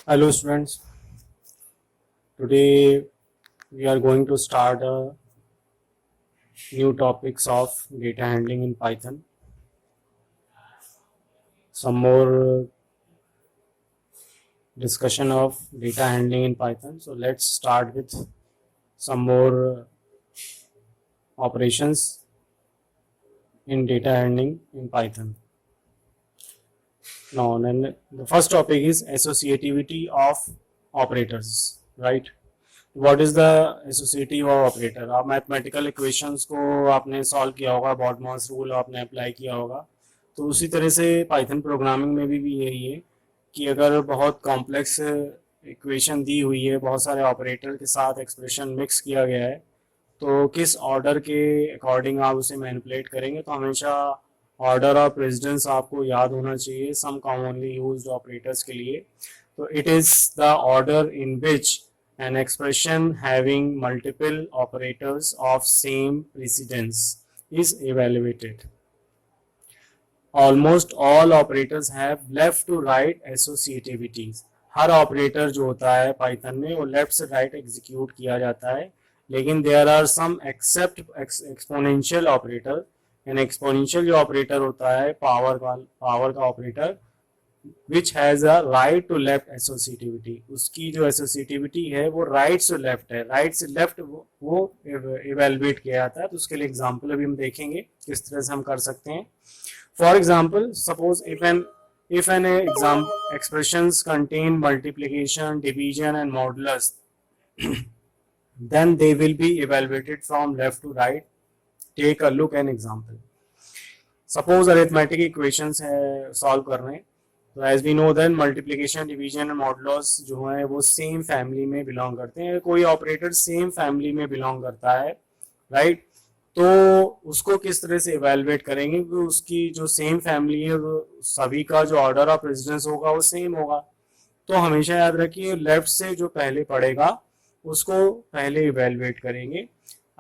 Hello students, today we are going to start a new topics of data handling in Python. Some more discussion of data handling in Python. So let's start with some more operations in data handling in Python. Now then the first topic is associativity of operators, right? What is the associative operator. आप mathematical equations को आपने solve किया होगा, BODMAS rule आपने apply किया होगा, तो उसी तरह से पाइथन प्रोग्रामिंग में भी यही है कि अगर बहुत कॉम्प्लेक्स इक्वेशन दी हुई है, बहुत सारे ऑपरेटर के साथ एक्सप्रेशन मिक्स किया गया है, तो किस ऑर्डर के अकॉर्डिंग आप उसे मैनिपुलेट करेंगे। तो हमेशा ऑर्डर ऑफ प्रेसिडेंस आपको याद होना चाहिए सम कॉमनली यूज्ड ऑपरेटर्स के लिए। तो it is the order in which an expression having multiple operators of same precedence is evaluated. Almost all operators have left to right associativities. Her operator जो होता है पाइथन में वो लेफ्ट से right execute किया जाता है, लेकिन there are some except exponential operator. An exponential जो ऑपरेटर होता है पावर का operator which has a right to left associativity, उसकी जो एसोसिएटिविटी है वो राइट से लेफ्ट है, राइट से लेफ्ट वो इवेलुएट किया जाता है। तो उसके लिए एग्जांपल अभी हम देखेंगे किस तरह से हम कर सकते हैं। For example suppose if an expressions contain multiplication, division and modulus, then they will be evaluated from left to right. Take a look an example. Suppose arithmetic equations है सॉल्व कर रहे हैं, तो as we know then multiplication, division and modulus जो है वो same family में belong करते हैं। कोई ऑपरेटर सेम फैमिली में बिलोंग करता है, राइट, तो उसको किस तरह से इवेलुएट करेंगे कि उसकी जो सेम फैमिली है वो सभी का जो ऑर्डर ऑफ प्रेसिडेंस होगा वो सेम होगा। तो हमेशा याद रखिए लेफ्ट से जो पहले पड़ेगा उसको पहले इवेलुएट करेंगे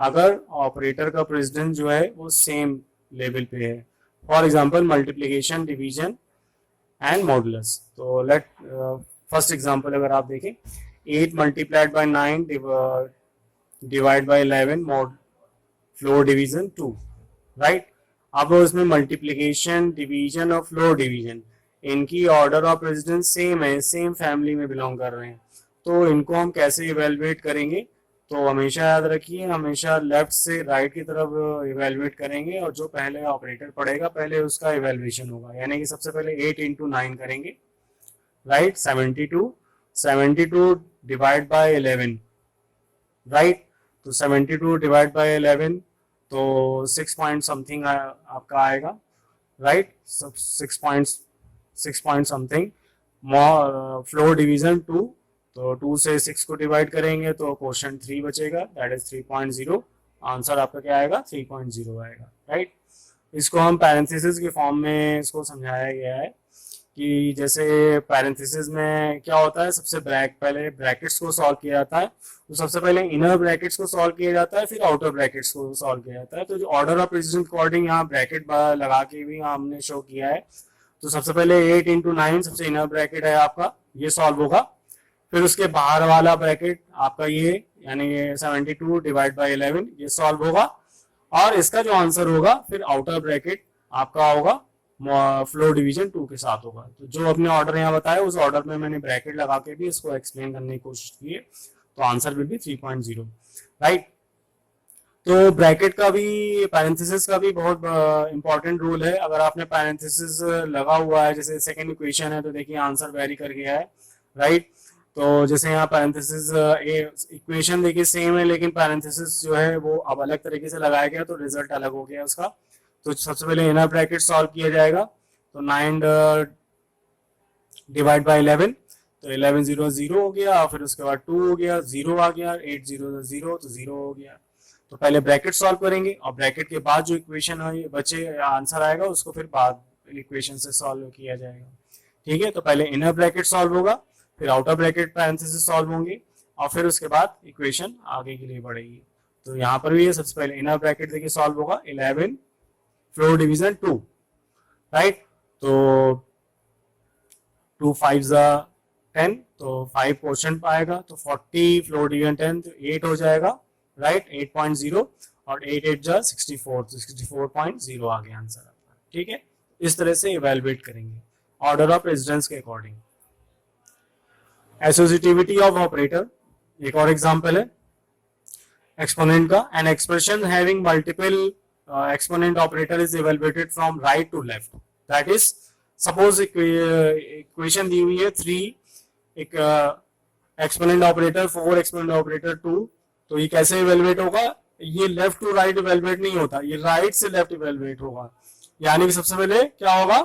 अगर ऑपरेटर का प्रेसिडेंस जो है वो सेम लेवल पे है। For example multiplication, division and modulus. तो लेट फर्स्ट एग्जांपल अगर आप देखें, 8 multiplied by 9 divide by 11 mod floor division 2, right. अब इसमें मल्टीप्लिकेशन, डिवीजन और फ्लोर डिवीजन इनकी ऑर्डर ऑफ प्रेसिडेंस सेम है, सेम फैमिली में बिलोंग कर रहे हैं, तो इनको हम कैसे इवेलुएट करेंगे। तो हमेशा याद रखिए हमेशा लेफ्ट से राइट की तरफ इवेलुएट करेंगे और जो पहले ऑपरेटर पड़ेगा पहले उसका इवेल्युएशन होगा, यानी कि सबसे पहले 8 इंटू 9 करेंगे, राइट, 72 डिवाइड बाय 11, राइट। तो 72 डिवाइड बाय 11 तो 6 पॉइंट समथिंग आपका आएगा, right, 6 point something. Floor division 2, तो 2 से 6 को डिवाइड करेंगे तो क्वेश्चन 3 बचेगा, दैट इज 3.0। आंसर आपका क्या आएगा, 3.0 आएगा, राइट। इसको हम पैरेंथेसिस के फॉर्म में इसको समझाया गया है कि जैसे पैरेंथेसिस में क्या होता है, सबसे पहले ब्रैकेट्स को सॉल्व किया जाता है, तो सबसे पहले इनर ब्रैकेट्स को सॉल्व किया जाता है, फिर आउटर ब्रैकेट्स को सॉल्व किया जाता है। तो जो ऑर्डर ऑफ प्रेसिडेंस अकॉर्डिंग यहाँ ब्रैकेट लगा के भी हमने शो किया है। तो सबसे पहले 8 इंटू 9 सबसे इनर ब्रैकेट है आपका, ये सॉल्व होगा, फिर उसके बाहर वाला ब्रैकेट आपका ये यानी 72 डिवाइड बाय 11 ये सॉल्व होगा, और इसका जो आंसर होगा फिर आउटर ब्रैकेट आपका होगा फ्लोर डिवीजन 2 के साथ होगा। तो जो अपने ऑर्डर यहाँ बताया उस ऑर्डर में मैंने ब्रैकेट लगा के भी इसको एक्सप्लेन करने की कोशिश की है, तो आंसर विल बी 3.0, राइट। तो ब्रैकेट का भी, पैरेंथेसिस का भी बहुत इंपॉर्टेंट रूल है। अगर आपने पैरेंथेसिस लगा हुआ है, जैसे सेकेंड इक्वेशन है, तो देखिए आंसर वेरी कर गया है, राइट। तो जैसे यहाँ पैरेंथेसिस इक्वेशन देखिए सेम है, लेकिन पैरेंथेसिस जो है वो अब अलग तरीके से लगाया गया तो रिजल्ट अलग हो गया उसका। तो सबसे पहले इनर ब्रैकेट सॉल्व किया जाएगा, तो 9 डिवाइड बाय 11, तो 11 0 0 हो गया, फिर उसके बाद 2 हो गया, 0 आ गया, 8 0 0 तो 0 हो गया। तो पहले ब्रैकेट सॉल्व करेंगे और ब्रैकेट के बाद जो इक्वेशन बचे आंसर आएगा उसको फिर बाद इक्वेशन से सॉल्व किया जाएगा, ठीक है। तो पहले इनर ब्रैकेट सॉल्व होगा, फिर आउटर ब्रैकेट पैरेंथेसिस सॉल्व होंगे, और फिर उसके बाद इक्वेशन आगे के लिए बढ़ेगी। तो यहाँ पर भी ये सबसे पहले इनर ब्रैकेट देखिए सॉल्व होगा, 11 फ्लोर डिवीजन 2, राइट। तो 2 5 10, तो 5 क्वेश्चन पाएगा, तो 40 फ्लोट डिवीजन 10 तो 8 हो जाएगा, राइट, 8.0, और 8 8 जा 64, तो 64.0 आ गया आंसर आपका। ठीक है, इस तरह से इवेलुएट करेंगे ऑर्डर ऑफ प्रेसिडेंस के अकॉर्डिंग। एसोसिएटिविटी ऑफ ऑपरेटर, एक और एग्जांपल है एक्सपोनेंट का। An expression having multiple exponent operator is evaluated from right to left, that is suppose equation दी हुई है 3, एक एक्सपोनेंट ऑपरेटर 4, एक्सपोनेंट ऑपरेटर 2, तो ये कैसे इवेलुएट होगा? ये लेफ्ट टू राइट इवेलुएट नहीं होता, ये राइट से लेफ्ट इवेलुएट होगा। यानी कि सबसे पहले क्या होगा,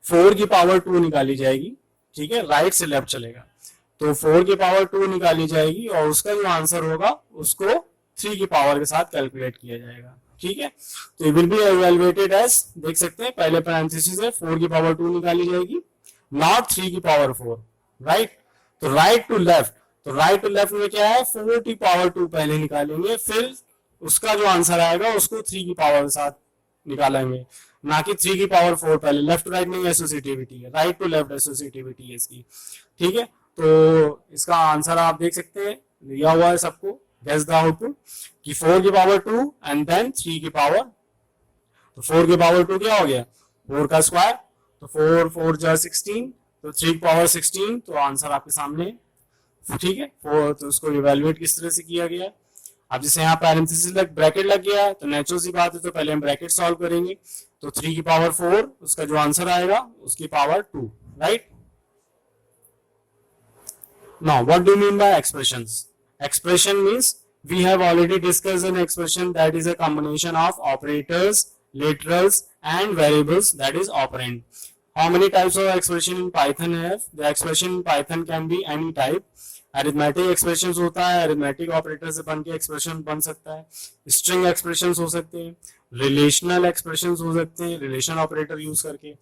4 की पावर 2 निकाली जाएगी, ठीक है, राइट से लेफ्ट चलेगा, तो 4 की पावर 2 निकाली जाएगी और उसका जो आंसर होगा उसको 3 की पावर के साथ कैलकुलेट किया जाएगा। ठीक है, तो ये विल बी इवैल्यूएटेड एज, देख सकते हैं पहले पैरेंथेसिस है 4 की पावर 2 निकाली जाएगी, नॉट 3 की पावर 4, राइट। तो राइट टू लेफ्ट, तो राइट टू लेफ्ट में क्या है, 4 की पावर 2 पहले निकालेंगे, फिर उसका जो आंसर आएगा उसको 3 की पावर के साथ निकालेंगे, ना कि 3 की पावर 4 पहले। लेफ्ट राइट नहीं एसोसिएटिविटी है, राइट टू लेफ्ट एसोसिएटिविटी है इसकी। ठीक है, तो इसका आंसर आप देख सकते हैं, दिया हुआ है सबको, गेस द आउटपुट कि 4 की पावर 2 एंड देन 3 की पावर, तो 4 की पावर 2 क्या हो गया, 4 का स्क्वायर, तो 4 4 जा 16, तो 3 की पावर 16, तो आंसर आपके सामने। ठीक है, तो उसको इवेल्युएट किस तरह से किया गया, अब जैसे यहाँ पैरेंथेसिस लग ब्रैकेट लग गया तो नेचुरल सी बात है, तो पहले हम ब्रैकेट सॉल्व करेंगे, तो 3 की पावर 4 उसका जो आंसर आएगा उसकी power 2, right. Now, what do you mean by expressions? Expression means we have already discussed an expression that is a combination of operators, literals, and variables, that is operand. How many types of expression in Python have? The expression in Python can be any type. Arithmetic expressions होता है, arithmetic operator से बन के expression बन सकता है, string expressions हो सकते हैं, relational expressions हो सकते हैं relation operator use करके,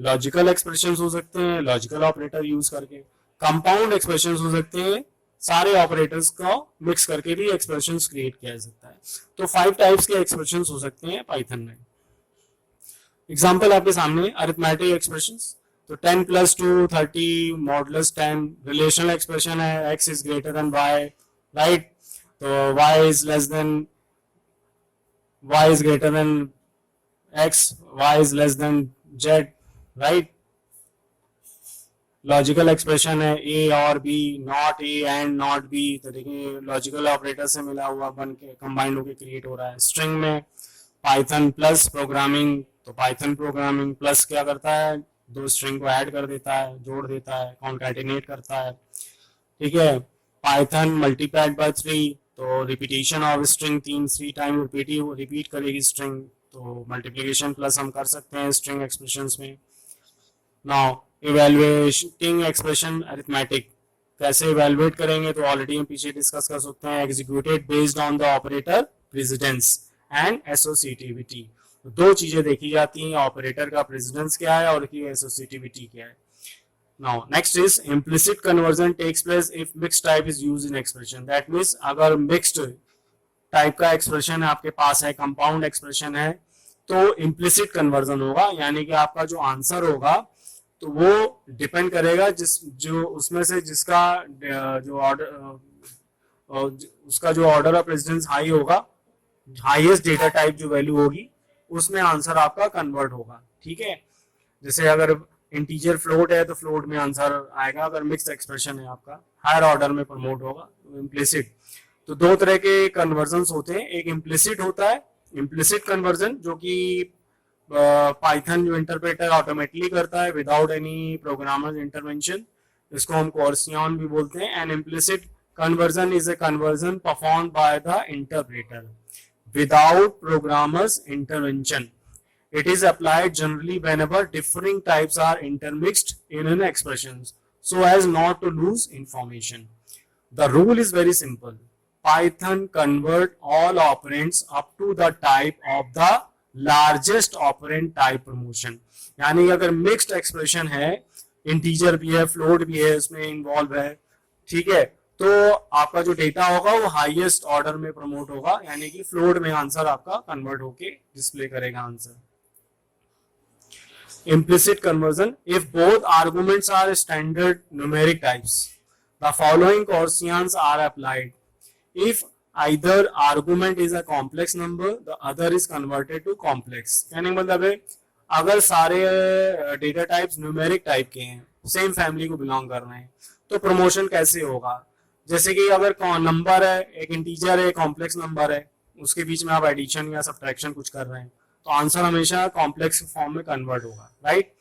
logical expressions हो सकते हैं logical operator use करके, कंपाउंड एक्सप्रेशन हो सकते हैं, सारे ऑपरेटर्स को मिक्स करके भी एक्सप्रेशंस क्रिएट किया जा सकता है। तो 5 टाइप्स के एक्सप्रेशंस हो सकते हैं पाइथन में। एग्जांपल आपके सामने, अरिथमेटिक एक्सप्रेशंस, तो 10 + 2 30, मॉडुलस 10, रिलेशनल एक्सप्रेशन है x is greater than y, right, तो y is greater than x, y is less than z, right. Logical expression है a और b, not a and not b, तो देखिए logical operator से मिला हुआ बन के कंबाइंड होकर क्रिएट हो रहा है। स्ट्रिंग में पाइथन प्लस प्रोग्रामिंग, तो पाइथन प्रोग्रामिंग प्लस क्या करता है, 2 स्ट्रिंग को ऐड कर देता है, जोड़ देता है, कॉन्कैटिनेट करता है। ठीक है, पाइथन मल्टीप्लाइड बाय 3, तो repetition of string 3 time repeat करेगी स्ट्रिंग, तो मल्टीप्लिकेशन प्लस हम कर सकते हैं स्ट्रिंग एक्सप्रेशंस में। नाउ इवेल्युएटिंग एक्सप्रेशन अरिथमेटिक, कैसे इवेल्युएट करेंगे, तो ऑलरेडी हम पीछे डिस्कस कर सकते हैं, executed based on the operator precedence and associativity. दो चीजें देखी जाती हैं, ऑपरेटर का प्रेसिडेंस क्या है और की एसोसिएटिविटी क्या है। Now next is implicit conversion takes place if mixed type is used in expression, that means अगर मिक्स्ड टाइप का एक्सप्रेशन आपके पास है, कंपाउंड एक्सप्रेशन है, तो इम्प्लिसिट कन्वर्जन होगा, यानी कि आपका जो आंसर होगा तो वो डिपेंड करेगा जो उसमें से जिसका जो ऑर्डर उसका जो ऑर्डर ऑफ प्रेसिडेंस हाई होगा, हाईएस्ट डेटा टाइप जो वैल्यू होगी उसमें आंसर आपका कन्वर्ट होगा। ठीक है, जैसे अगर इंटीजर फ्लोट है तो फ्लोट में आंसर आएगा, अगर मिक्स्ड एक्सप्रेशन है आपका हायर ऑर्डर में प्रमोट होगा। इम्प्लिसिट, तो 2 तरह के कन्वर्जन्स होते हैं, एक इम्प्लिसिट होता है, इम्प्लिसिट कन्वर्जन जो कि पाइथन जो इंटरप्रेटर ऑटोमेटिकली करता है विदाउट एनी प्रोग्रामर इंटरवेंशन, इसको हम कोर्सियन भी बोलते हैं। And implicit conversion is a conversion performed by the interpreter without programmers intervention. It is applied generally whenever differing types are intermixed in an expression so as not to lose information. The rule is very simple. Python convert all operands up to the type of the largest operand type promotion, यानी अगर mixed expression है, integer भी है, float भी है, उसमें involve है, ठीक है, तो आपका जो डेटा होगा वो हाईएस्ट ऑर्डर में प्रमोट होगा, यानी कि फ्लोट में आंसर आपका कन्वर्ट होके डिस्प्ले करेगा answer. implicit conversion, if both arguments are standard numeric types, the following Gaussians are applied. If either argument is a complex number, the other is converted to complex. कहने का मतलब है अगर सारे data types numeric type के हैं, same family को belong कर रहे हैं, तो प्रमोशन कैसे होगा? जैसे कि अगर नंबर है, एक इंटीजर है, कॉम्प्लेक्स नंबर है, उसके बीच में आप एडिशन या सब्ट्रैक्शन कुछ कर रहे हैं, तो आंसर हमेशा कॉम्प्लेक्स फॉर्म में कन्वर्ट होगा, right?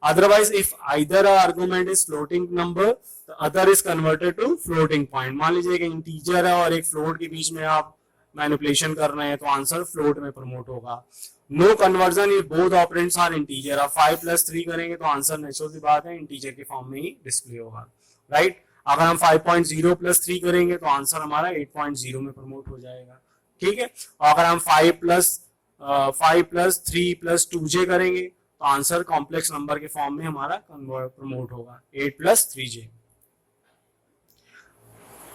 Otherwise if either argument is floating number, the other is converted to floating point. मान लीजिए एक इंटीजर है और एक फ्लोट के बीच में आप मैनिपुलेशन कर रहे हैं, तो आंसर फ्लोट में प्रमोट होगा. No conversion if both operands are integer. आप 5+3 करेंगे तो आंसर नेचुरल सी बात है इंटीजर के फॉर्म में ही डिस्प्ले होगा, राइट? अगर हम 5.0 + 3 करेंगे तो आंसर हमारा 8.0 में प्रमोट हो जाएगा, ठीक है? और अगर हम 5+3 + 2j करेंगे तो आंसर कॉम्प्लेक्स नंबर के फॉर्म में हमारा प्रमोट होगा 8 + 3j.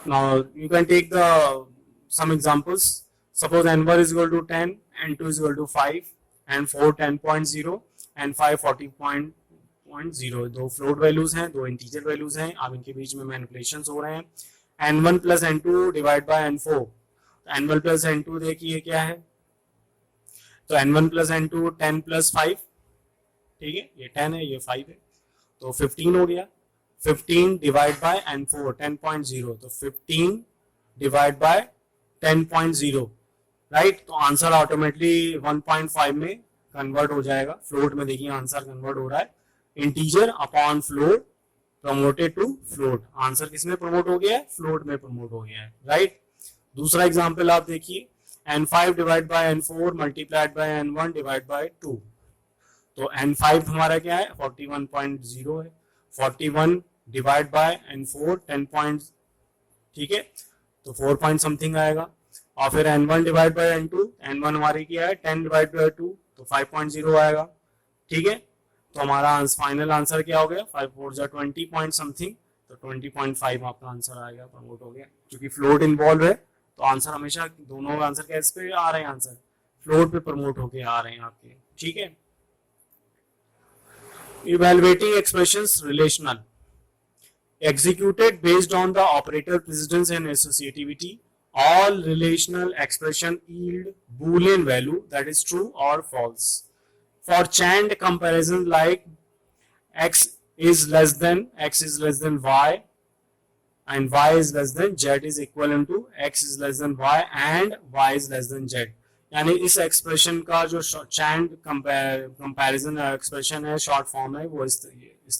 Now you can take some examples. Suppose n1 is equal to 10, n2 is equal to 5, and 4 10.0 and 5 40.0. दो फ्लोट वैल्यूज हैं, दो इंटीजर वैल्यूज हैं, अब इनके बीच में मैनिपुलेशंस हो रहे हैं. n1 + n2 divide by n4. n1 + n2 देखिए क्या है, तो n1 + n2 10 + 5, ठीक है, ये 10 है, ये 5 है, तो 15 हो गया. 15 डिवाइड बाय n4 10.0, तो 15 डिवाइड बाय 10.0, राइट? तो आंसर ऑटोमेटिकली 1.5 में कन्वर्ट हो जाएगा. फ्लोट में देखिए आंसर कन्वर्ट हो रहा है. Integer upon float promoted to float. Answer किसमें प्रमोट हो गया है? फ्लोट में प्रमोट हो गया है, राइट? दूसरा एग्जांपल आप देखिए, n5 divide by n4 multiplied by n1 divide by 2. तो n5 हमारा क्या है? 41.0 है. 41 डिवाइड बाय n4 10. ठीक है, तो 4 पॉइंट समथिंग आएगा. और फिर n1 divide by n2, n1 हमारी क्या है? 10 डिवाइड बाय 2, तो 5.0 आएगा, ठीक है? तो हमारा फाइनल आंसर क्या हो गया? 5 4 जा 20 पॉइंट समथिंग, तो 20.5 आपका आंसर आएगा, प्रमोट हो गया. क्योंकि फ्लोट इन्वॉल्व है तो आंसर हमेशा दोनों आंसर कैस पे आ रहे हैं? आंसर फ्लोट पे प्रमोट होके आ रहे हैं आपके, ठीक है? Evaluating expressions relational. Executed based on the operator precedence and associativity, all relational expression yield Boolean value that is true or false. For chained comparisons like x is less than y and y is less than z is equivalent to x is less than y and y is less than z. यानी इस expression का जो चैंड comparison expression है, short form है, वो इस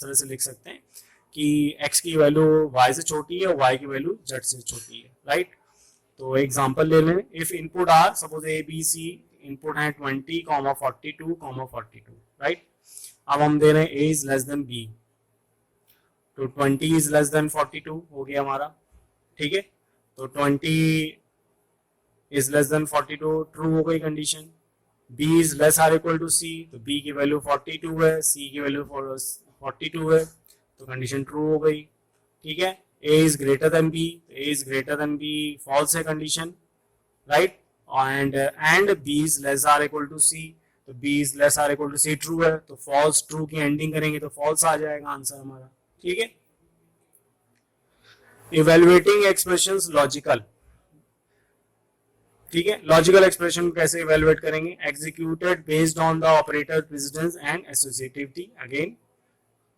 तरह से लिख सकते हैं कि x की वैल्यू y से छोटी है और y की वैल्यू z से छोटी है, राइट? तो एग्जांपल ले लें. If input are, suppose A B C input है 20, 42, 42, राइट? अब हम दे रहे हैं a is less than b, तो 20 इज लेस देन 42 हो गया हमारा, ठीक है? तो 20 is less than 42 ट्रू हो गई condition. b is less or equal to c, तो b की वैल्यू 42 है, c की वैल्यू 42 है, तो कंडीशन ट्रू हो गई, ठीक है? a is greater than b, a is greater than b false है condition, right? and b is less or equal to c, तो b is less or equal to c true है, तो false true की ending करेंगे तो false आ जाएगा answer हमारा, ठीक है? Evaluating expressions logical. ठीक है, लॉजिकल एक्सप्रेशन कैसे इवेलुएट करेंगे? Executed based on the operator precedence and associativity. Again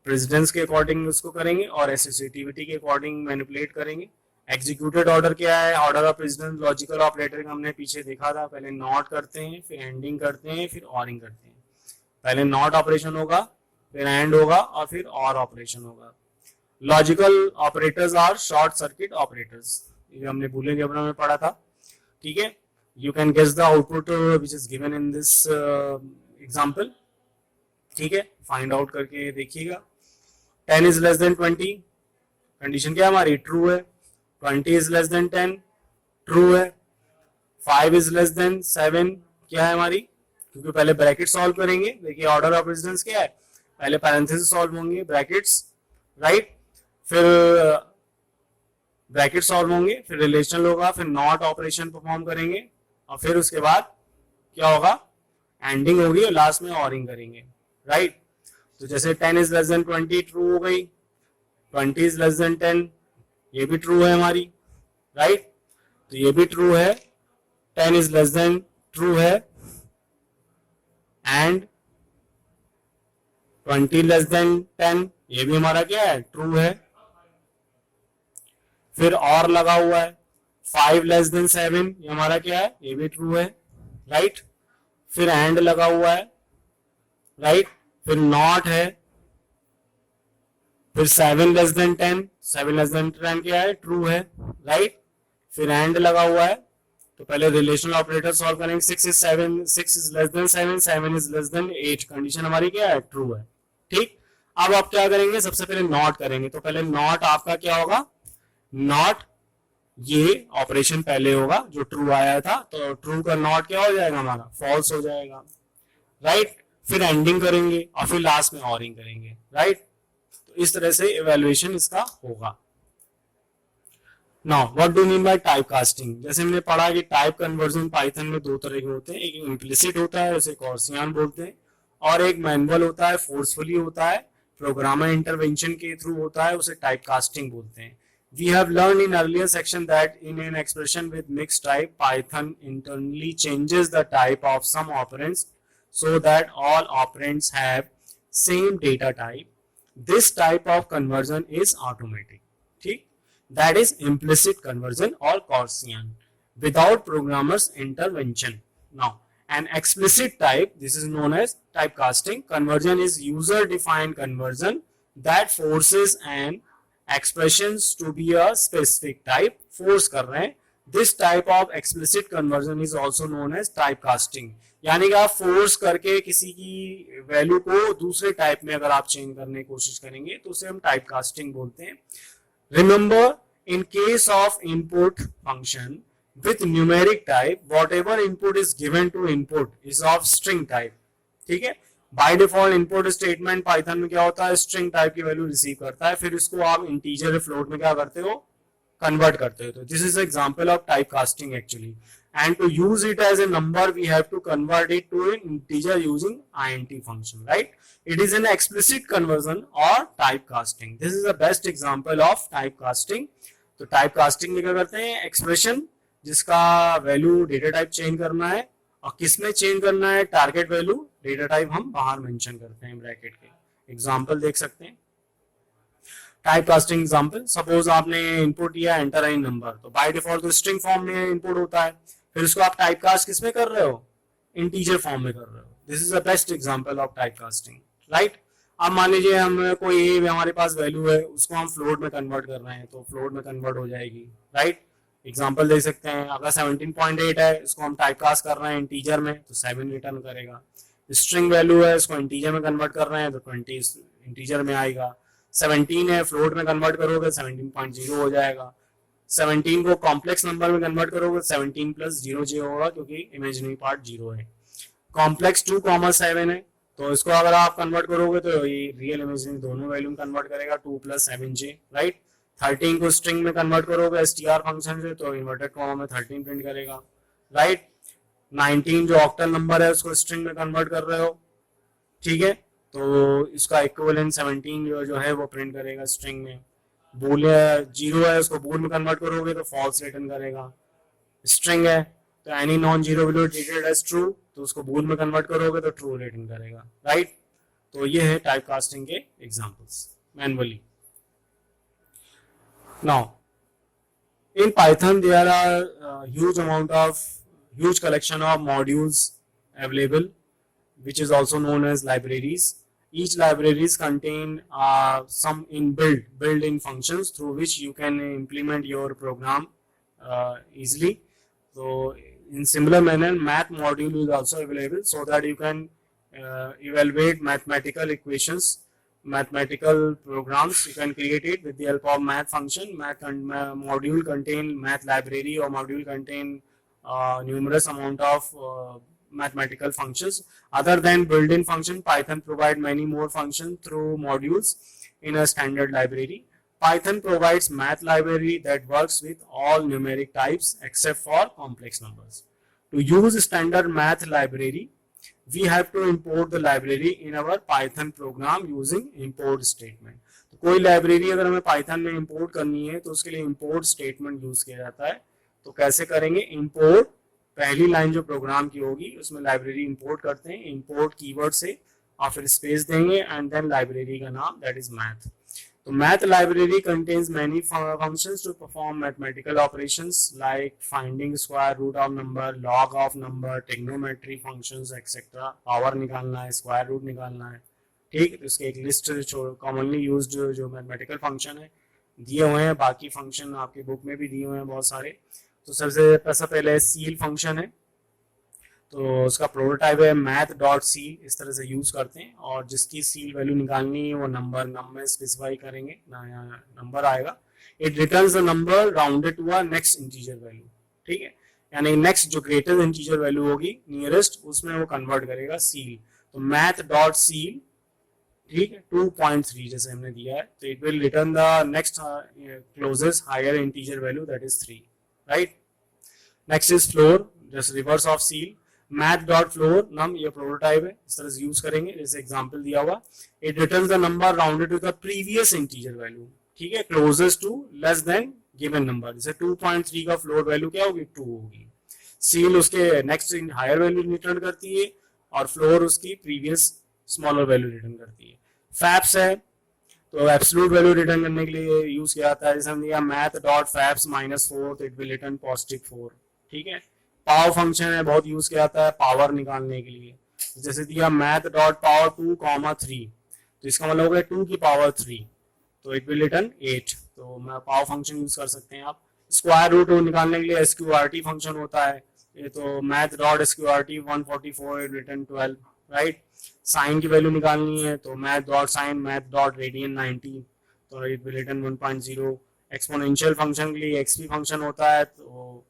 precedence के अकॉर्डिंग उसको करेंगे और एसोसिएटिविटी के अकॉर्डिंग मैनिपुलेट करेंगे. एग्जीक्यूटेड ऑर्डर क्या है? Order of precedence logical operator का हमने पीछे देखा था. पहले नॉट करते हैं, फिर एंडिंग करते हैं, फिर ऑरिंग करते हैं. पहले नॉट ऑपरेशन होगा, फिर एंड होगा और फिर और ऑपरेशन होगा. Logical operators are short circuit operators. ये हमने बूलियन अलजेब्रा में पढ़ा था, ठीक है? You can guess the output which is given in this example, ठीक है? फाइंड आउट करके देखिएगा. 10 is less than 20, कंडीशन क्या हमारी? ट्रू है. 20 is less than 10, ट्रू है. 5 is less than 7 क्या है हमारी? क्योंकि पहले ब्रैकेट सॉल्व करेंगे. देखिए ऑर्डर ऑफ प्रेसिडेंस क्या है? पहले पैरेंथेसिस सॉल्व होंगे, ब्रैकेट्स, राइट? फिर ब्रैकेट सॉल्व होंगे, फिर रिलेशनल होगा, फिर नॉट ऑपरेशन परफॉर्म करेंगे और फिर उसके बाद क्या होगा? एंडिंग होगी और लास्ट में ऑरिंग करेंगे, राइट? तो जैसे 10 इज लेस देन 20 ट्रू हो गई, 20 इज लेस देन 10 ये भी ट्रू है हमारी, राइट, तो ये भी ट्रू है, 10 इज लेस देन ट्रू है, एंड 20 लेस देन 10 ये भी हमारा क्या है, ट्रू है। फिर और लगा हुआ है 5 लेस देन 7 ये हमारा क्या है, ये भी ट्रू है, राइट। फिर एंड लगा हुआ है, राइट, फिर नॉट है, फिर 7 लेस देन 10 7 लेस देन 10 क्या है, ट्रू है, राइट। फिर एंड लगा हुआ है, तो पहले रिलेशनल ऑपरेटर सॉल्व करेंगे, 6 is less than 7 7 is less than 8 condition हमारी क्या है, ट्रू है, ठीक। अब आप क्या करेंगे, सबसे पहले नॉट करेंगे, तो पहले नॉट आपका क्या होगा, नॉट ये ऑपरेशन पहले होगा जो ट्रू आया था, तो ट्रू का नॉट क्या हो जाएगा हमारा, फॉल्स हो जाएगा, राइट। फिर एंडिंग करेंगे और फिर लास्ट में ऑरिंग करेंगे, राइट। तो इस तरह से इवैल्यूएशन इसका होगा। Now what do mean by type casting, जैसे हमने पढ़ा कि टाइप कन्वर्जन पाइथन में दो तरह के होते हैं, एक इम्प्लिसिट होता है उसे गॉसियन बोलते हैं, और एक मैनुअल होता है, फोर्सफुली होता है, प्रोग्रामर इंटरवेंशन के थ्रू होता है, उसे टाइप कास्टिंग बोलते हैं। We have learned in earlier section that in an expression with mixed type, Python internally changes the type of some operands so that all operands have same data type. This type of conversion is automatic. ठीक? That is implicit conversion or Gaussian without programmer's intervention. Now, an explicit type, this is known as typecasting. Conversion is user-defined conversion that forces an expressions to be a specific type, force कर रहे हैं। This type of explicit conversion is also known as typecasting, यानी कि आप force करके किसी की value को दूसरे टाइप में अगर आप चेंज करने की कोशिश करेंगे तो उसे हम टाइपकास्टिंग बोलते हैं। Remember, in case of input function with numeric type, whatever input is given to input is of string type, ठीक है। By default input statement Python में क्या होता है, स्ट्रिंग टाइप की वैल्यू रिसीव करता है, फिर इसको आप इंटीजर या फ्लोट में क्या करते हो, कन्वर्ट करते हो। तो this is example of type casting actually, and to use it as a number we have to convert it to an integer using int function, right. It is an explicit conversion और type casting. This is the best example of type casting. तो type casting में क्या करते हैं, expression जिसका value data type change करना है, और किस में चेंज करना है, टारगेट वैल्यू डेटा टाइप हम बाहर मेंशन करते हैं ब्रैकेट के। एग्जांपल देख सकते हैं, टाइप कास्टिंग एग्जांपल, सपोज आपने इनपुट दिया एंटर इन नंबर, तो बाय डिफॉल्ट तो स्ट्रिंग फॉर्म में इनपुट होता है, फिर उसको आप टाइप कास्ट किस में कर रहे हो, इंटीजर फॉर्म में कर रहे हो। This is the best example of type casting, right. अब मान लीजिए हम कोई हमारे पास वैल्यू है, उसको हम फ्लोट में कन्वर्ट कर रहे हैं, तो फ्लोट में कन्वर्ट हो जाएगी, राइट। एग्जाम्पल देख सकते हैं, अगर 17.8 है, इसको हम टाइपकास्ट कर रहे हैं इंटीजर में, तो 7 रिटर्न करेगा। स्ट्रिंग वैल्यू है, इसको इंटीजर में कन्वर्ट कर रहे हैं, तो 20 इंटीजर में आएगा। 17 है, फ्लोट में कन्वर्ट करोगे 17.0 हो जाएगा। 17 को कॉम्प्लेक्स नंबर में कन्वर्ट करोगे 17 प्लस 0 होगा, क्योंकि इमेजिनरी पार्ट 0 है। कॉम्प्लेक्स 2,7 है, तो इसको अगर आप कन्वर्ट करोगे तो ये रियल इमेजिनरी दोनों वैल्यू में कन्वर्ट करेगा, 2 + 7j, राइट। 13 को स्ट्रिंग में कन्वर्ट करोगे str फंक्शन से, तो इन्वर्टेड कॉमा में 13 प्रिंट करेगा, राइट। 19 जो ऑक्टल नंबर है उसको स्ट्रिंग में कन्वर्ट कर रहे हो, ठीक है, तो इसका इक्विवेलेंट 17 जो है वो प्रिंट करेगा स्ट्रिंग में। बूल 0 है, उसको बूल में कन्वर्ट करोगे तो फॉल्स रिटर्न करेगा। स्ट्रिंग है तो any non zero value treated as true, तो उसको बूल में कन्वर्ट करोगे तो ट्रू रिटर्न करेगा, राइट। तो ये है टाइप कास्टिंग के examples manually. Now, in Python, there are huge collection of modules available, which is also known as libraries. Each libraries contain some built-in functions through which you can implement your program easily. So, in similar manner, math module is also available so that you can evaluate mathematical equations. Mathematical programs you can create it with the help of math function. Math module contain math library, or module contain numerous amount of mathematical functions. Other than built-in function, Python provide many more functions through modules in a standard library. Python provides math library that works with all numeric types except for complex numbers. To use standard math library, we have to import the library in our Python program using import statement. तो कोई library अगर हमें Python में import करनी है तो उसके लिए इंपोर्ट स्टेटमेंट यूज किया जाता है. तो कैसे करेंगे? इंपोर्ट, पहली लाइन जो प्रोग्राम की होगी उसमें लाइब्रेरी इंपोर्ट करते हैं, इंपोर्ट कीवर्ड से और फिर स्पेस देंगे एंड देन लाइब्रेरी का नाम दैट इज मैथ. तो math library contains many functions to perform mathematical operations like finding square root of number, log of number, trigonometry functions etc. Power निकालना है, square root निकालना है. ठीक, तो इसके एक लिस्ट कॉमनली यूज्ड जो मैथमेटिकल फंक्शन है दिए हुए हैं, बाकी फंक्शन आपके बुक में भी दिए हुए हैं बहुत सारे. तो सबसे पहले सील फंक्शन है, तो उसका प्रोटोटाइप है मैथ डॉट सील. इस तरह से यूज करते हैं और जिसकी सील वैल्यू निकालनी है वो नंबर में स्पेसिफाई करेंगे, नंबर आएगा. It returns the number rounded to a next integer value. ठीक है, यानी नेक्स्ट जो ग्रेटेस्ट इंटीजर वैल्यू होगी नियरेस्ट उसमें वो कन्वर्ट करेगा सील. तो मैथ डॉट सील, ठीक है, 2.3 जैसे हमने दिया है, तो it will return the next closest higher integer value that is 3. Right. Next is floor, just reverse of ceil. Math dot floor num, ये प्रोटोटाइप है, इस तरह से यूज करेंगे जैसे एग्जांपल दिया हुआ. It returns the number rounded to the previous integer value. ठीक है, closest to less than given number. जैसे 2.3 का फ्लोर वैल्यू क्या होगी? 2 होगी. सील उसके नेक्स्ट हायर वैल्यू रिटर्न करती है और फ्लोर उसकी प्रीवियस स्मॉलर वैल्यू रिटर्न करती है. फैप्स है, तो एब्सोल्यूट वैल्यू रिटर्न करने के लिए यूज किया जाता है. जैसे हम दिया मैथ डॉट फैप्स -4, तो इट विल रिटर्न पॉजिटिव 4. ठीक है. पावर फंक्शन है, बहुत यूज किया जाता है पावर निकालने के लिए. जैसे दिया मैथ डॉट पावर 2, 3, तो इसका मतलब हो गया 2 की पावर 3, तो इट विल रिटर्न 8. तो मैं पावर फंक्शन यूज कर सकते हैं आप. स्क्वायर रूट निकालने के लिए SQRT फंक्शन होता है, ये तो math dot SQRT 144 it return 12. Right. Sine की वैल्यू निकालनी है तो math dot sine, math dot radian 90, तो it will return 1.0. Exponential function के लिए XP फंक्शन होता है, तो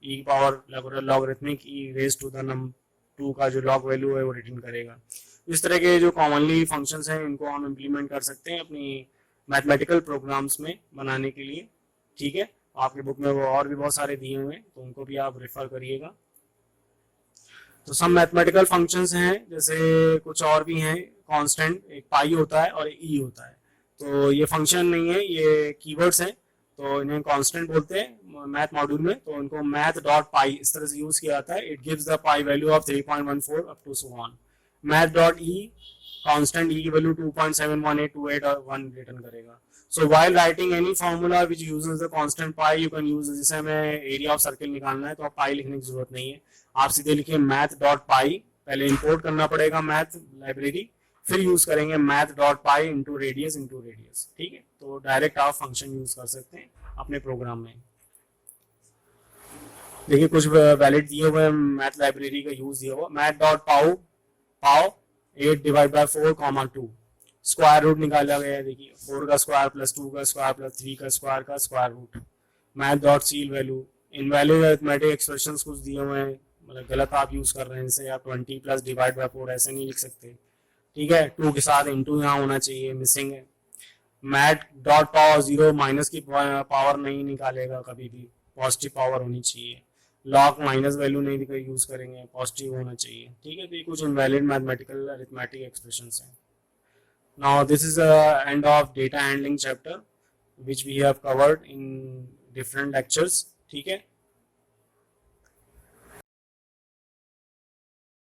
e power logarithmic e raise to the num 2 का जो लॉग वैल्यू है वो रिटर्न करेगा. इस तरह के जो कॉमनली फंक्शंस हैं इनको हम इम्प्लीमेंट कर सकते हैं अपनी मैथमेटिकल प्रोग्राम्स में बनाने के लिए. ठीक है, आपके बुक में वो और भी बहुत सारे दिए हुए हैं, तो उनको भी आप रेफर करिएगा. तो सब मैथमेटिकल फंक्शंस हैं, जैसे कुछ और भी हैं. कांस्टेंट, एक पाई होता है और ई होता है. तो ये फंक्शन नहीं है, ये कीवर्ड्स हैं, तो इन्हें कांस्टेंट बोलते हैं मैथ मॉड्यूल में. तो इनको मैथ डॉट पाई इस तरह से यूज किया जाता है. It gives the pi value of 3.14 up to so on. Math dot e, constant e की वैल्यू 2.71828 और 1 रिटर्न करेगा. So while writing any formula which uses the constant pi you can use. जैसे हमें area of circle निकालना है तो आप पाई लिखने की जरूरत नहीं है, आप सीधे लिखिए मैथ डॉट पाई. पहले इंपोर्ट करना पड़ेगा मैथ लाइब्रेरी, फिर यूज करेंगे math dot pi into radius. ठीक है, तो डायरेक्ट आप फंक्शन यूज कर सकते हैं अपने प्रोग्राम में. देखिए कुछ वैलिड दिए हुए मैथ लाइब्रेरी का यूज दिया हुआ. Math dot pow 8 divide by 4, 2. Square root निकाला गया है. देखिए 4 का स्क्वायर प्लस 2 का स्क्वायर प्लस 3 का square root. Math dot ceil value, invalid arithmetic expressions कुछ दिए हुए हैं, मतलब गलत आप यूज कर रहे हैं. जैसे आप 20 प्लस डिवाइड बाय 4 ऐसे नहीं लिख सकते. ठीक है, 2 के साथ इंटू यहाँ होना चाहिए, मिसिंग है. मैथ डॉट पावर 0, माइनस की पावर नहीं निकालेगा कभी भी, पॉजिटिव पावर होनी चाहिए. लॉग माइनस वैल्यू नहीं यूज करेंगे, पॉजिटिव होना चाहिए. ठीक है, तो ये कुछ इनवैलिड मैथमेटिकल अरिथमेटिक एक्सप्रेशंस हैं. Now this is end of data handling chapter which we have covered in different lectures. ठीक है,